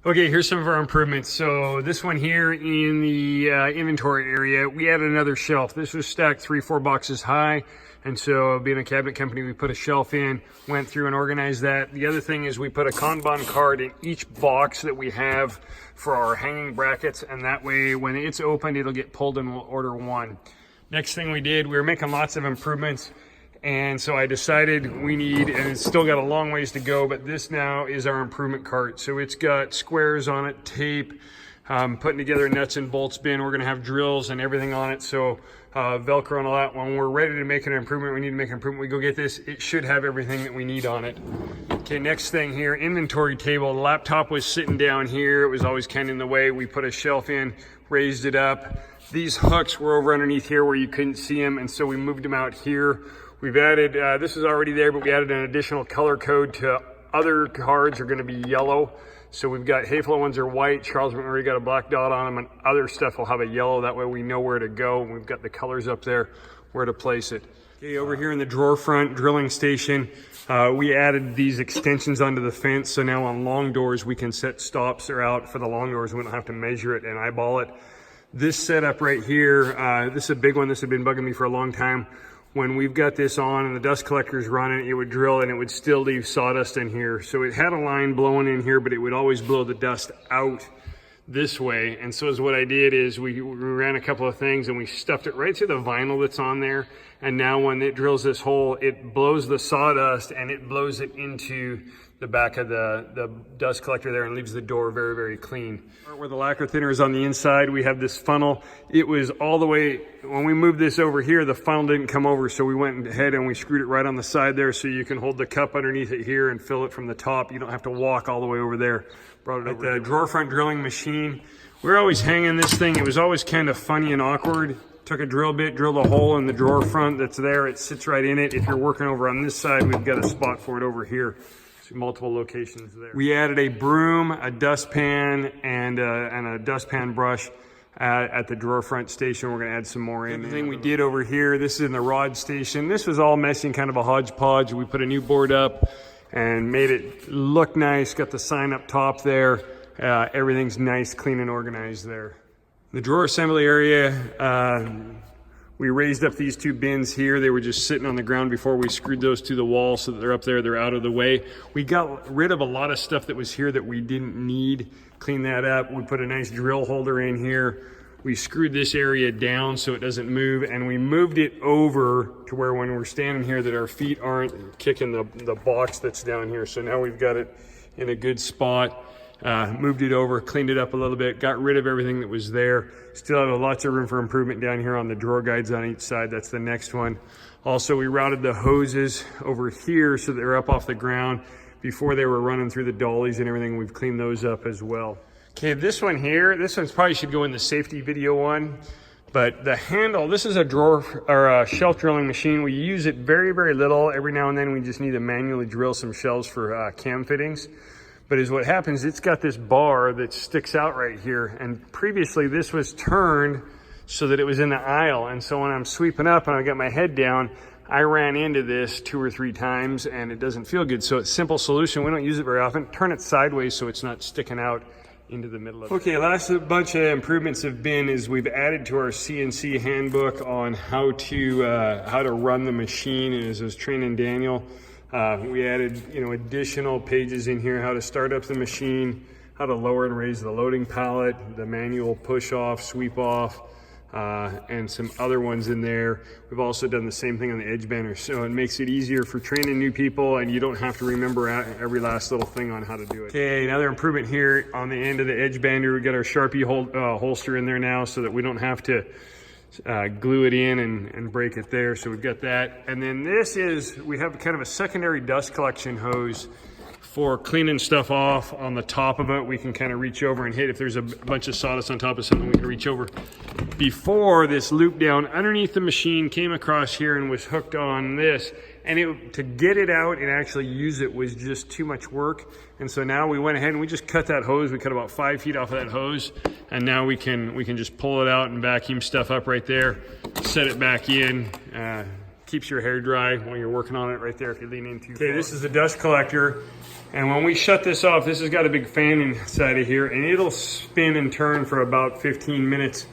Okay, here's some of our improvements. So this one here in the inventory area, we added another shelf. This was stacked 3-4 boxes high. And so being a cabinet company, we put a shelf in, went through and organized that. The other thing is we put a Kanban card in each box that we have for our hanging brackets. And that way when it's opened, it'll get pulled and we'll order one. Next thing we did, we were making lots of improvements. And so I decided we need, and it's still got a long ways to go, but this now is our improvement cart. So it's got squares on it, tape, putting together a nuts and bolts bin. We're gonna have drills and everything on it. So Velcro and all that. When we're ready to make an improvement, we need to make an improvement, we go get this. It should have everything that we need on it. Okay, next thing here, inventory table. The laptop was sitting down here. It was always kind of in the way. We put a shelf in, raised it up. These hooks were over underneath here where you couldn't see them, and so we moved them out here. We've added, this is already there, but we added an additional color code to other cards are gonna be yellow. So we've got Hayflow ones are white, Charles McMurray got a black dot on them, and other stuff will have a yellow. That way we know where to go. We've got the colors up there, where to place it. Okay, over here in the drawer front drilling station, we added these extensions onto the fence. So now on long doors, we can set stops or out for the long doors. We don't have to measure it and eyeball it. This setup right here, this is a big one. This had been bugging me for a long time. When we've got this on and the dust collector's running, it would drill and it would still leave sawdust in here. So it had a line blowing in here, but it would always blow the dust out this way. And so what I did is we ran a couple of things and we stuffed it right through the vinyl that's on there. And now when it drills this hole, it blows the sawdust and it blows it into the back of the dust collector there and leaves the door very, very clean. Where the lacquer thinner is on the inside, we have this funnel. It was all the way, when we moved this over here, the funnel didn't come over, so we went ahead and we screwed it right on the side there so you can hold the cup underneath it here and fill it from the top. You don't have to walk all the way over there. Brought it over. The drawer front drilling machine, we're always hanging this thing. It was always kind of funny and awkward. Took a drill bit, drilled a hole in the drawer front that's there. It sits right in it. If you're working over on this side, we've got a spot for it over here. Multiple locations there. We added a broom, a dustpan, and a dustpan brush at the drawer front station. We're gonna add some more in. The thing we did over here, this is in the rod station. This was all messy and kind of a hodgepodge. We put a new board up and made it look nice. Got the sign up top there. Everything's nice, clean, and organized there. The drawer assembly area, we raised up these two bins here. They were just sitting on the ground before we screwed those to the wall so that they're up there, they're out of the way. We got rid of a lot of stuff that was here that we didn't need. Clean that up. We put a nice drill holder in here. We screwed this area down so it doesn't move, and we moved it over to where when we're standing here that our feet aren't kicking the box that's down here. So now we've got it in a good spot. Moved it over, cleaned it up a little bit, got rid of everything that was there. Still have lots of room for improvement down here on the drawer guides on each side. That's the next one. Also, we routed the hoses over here so they're up off the ground. Before they were running through the dollies and everything, we've cleaned those up as well. Okay, this one here, this one's probably should go in the safety video one. But the handle, this is a drawer or a shelf drilling machine. We use it very, very little. Every now and then we just need to manually drill some shelves for cam fittings. But is what happens, it's got this bar that sticks out right here. And previously this was turned so that it was in the aisle. And so when I'm sweeping up and I got my head down, I ran into this 2 or 3 times and it doesn't feel good. So it's a simple solution. We don't use it very often. Turn it sideways so it's not sticking out into the middle of it. Okay, last bunch of improvements have been is we've added to our CNC handbook on how to run the machine. And as I was training Daniel, we added, additional pages in here, how to start up the machine, how to lower and raise the loading pallet, the manual push off, sweep off, and some other ones in there. We've also done the same thing on the edge banner. So it makes it easier for training new people and you don't have to remember every last little thing on how to do it. Okay, another improvement here on the end of the edge banner. We got our Sharpie holster in there now so that we don't have to glue it in and break it there. So we've got that. And then we have kind of a secondary dust collection hose for cleaning stuff off on the top of it. We can kind of reach over and hit. If there's a bunch of sawdust on top of something, we can reach over. Before, this loop down underneath the machine came across here and was hooked on this. And to get it out and actually use it was just too much work. And so now we went ahead and we just cut that hose. We cut about 5 feet off of that hose. And now we can just pull it out and vacuum stuff up right there, set it back in, keeps your hair dry when you're working on it right there if you lean in too far. Okay, this is the dust collector. And when we shut this off, this has got a big fan inside of here, and it'll spin and turn for about 15 minutes.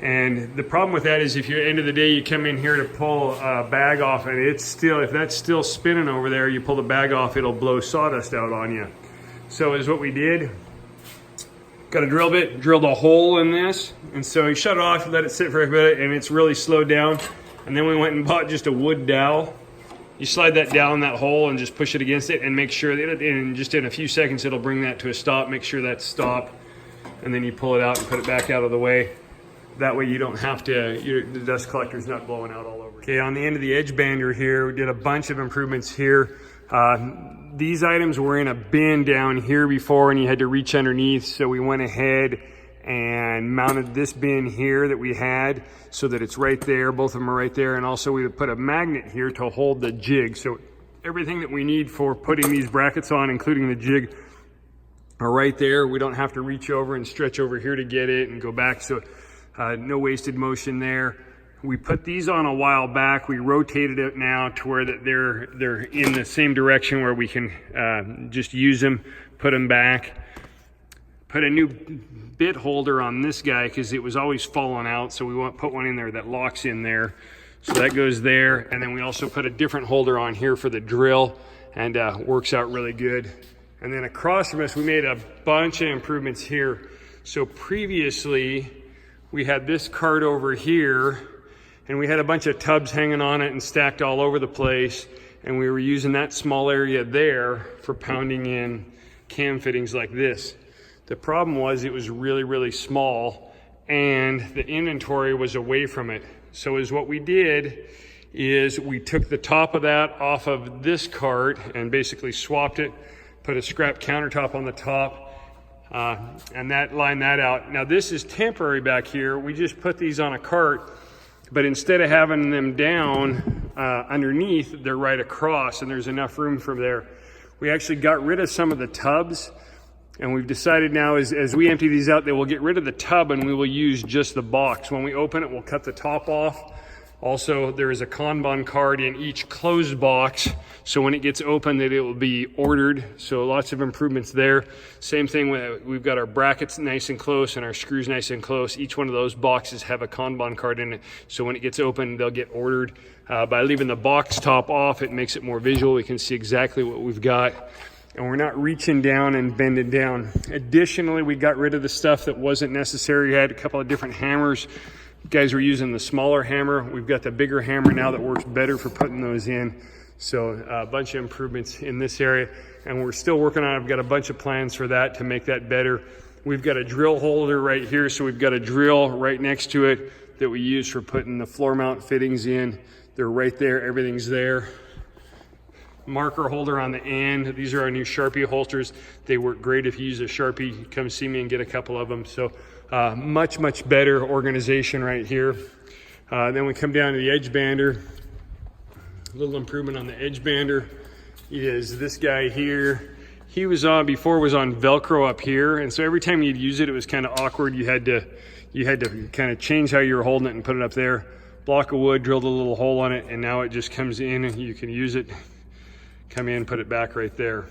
And the problem with that is if you, at the end of the day, you come in here to pull a bag off and it's still, if that's still spinning over there, you pull the bag off, it'll blow sawdust out on you. So is what we did. Got a drill bit, drilled a hole in this. And so you shut it off, let it sit for a bit, and it's really slowed down. And then we went and bought just a wood dowel. You slide that down that hole and just push it against it and make sure that in a few seconds, it'll bring that to a stop. Make sure that's stopped. And then you pull it out and put it back out of the way. That way you don't have to, the dust collector's not blowing out all over. Okay, on the end of the edge bander here, we did a bunch of improvements here. These items were in a bin down here before and you had to reach underneath, so we went ahead and mounted this bin here that we had so that it's right there, both of them are right there, and also we put a magnet here to hold the jig. So everything that we need for putting these brackets on, including the jig, are right there. We don't have to reach over and stretch over here to get it and go back, so no wasted motion there. We put these on a while back. We rotated it now to where that they're in the same direction where we can just use them, put them back. Put a new bit holder on this guy because it was always falling out, so we want to put one in there that locks in there. So that goes there, and then we also put a different holder on here for the drill, and works out really good. And then across from us, we made a bunch of improvements here. So previously, we had this cart over here, and we had a bunch of tubs hanging on it and stacked all over the place, and we were using that small area there for pounding in cam fittings like this. The problem was it was really, really small, and the inventory was away from it. So what we did is we took the top of that off of this cart and basically swapped it, put a scrap countertop on the top, and that lined that out. Now this is temporary back here. We just put these on a cart, but instead of having them down underneath, they're right across, and there's enough room for there. We actually got rid of some of the tubs, and we've decided now as we empty these out that we'll get rid of the tub and we will use just the box. When we open it, we'll cut the top off. Also, there is a Kanban card in each closed box, so when it gets open that it will be ordered. So lots of improvements there. Same thing, we've got our brackets nice and close and our screws nice and close. Each one of those boxes have a Kanban card in it, so when it gets open, they'll get ordered. By leaving the box top off, it makes it more visual. We can see exactly what we've got, and we're not reaching down and bending down. Additionally, we got rid of the stuff that wasn't necessary. We had a couple of different hammers. Guys were using the smaller hammer. We've got the bigger hammer now that works better for putting those in. So a bunch of improvements in this area, and we're still working on it. I've got a bunch of plans for that to make that better. We've got a drill holder right here, so we've got a drill right next to it that we use for putting the floor mount fittings in. They're right there, everything's there. Marker holder on the end. These are our new Sharpie holsters. They work great if you use a Sharpie. Come see me and get a couple of them. So much better organization right here. Then we come down to the edge bander. A little improvement on the edge bander is this guy here. He was on before, was on Velcro up here, and so every time you'd use it, it was kind of awkward. You had to kind of change how you were holding it and put it up there. Block of wood, drilled a little hole on it, and now it just comes in and you can use it. Come in, put it back right there.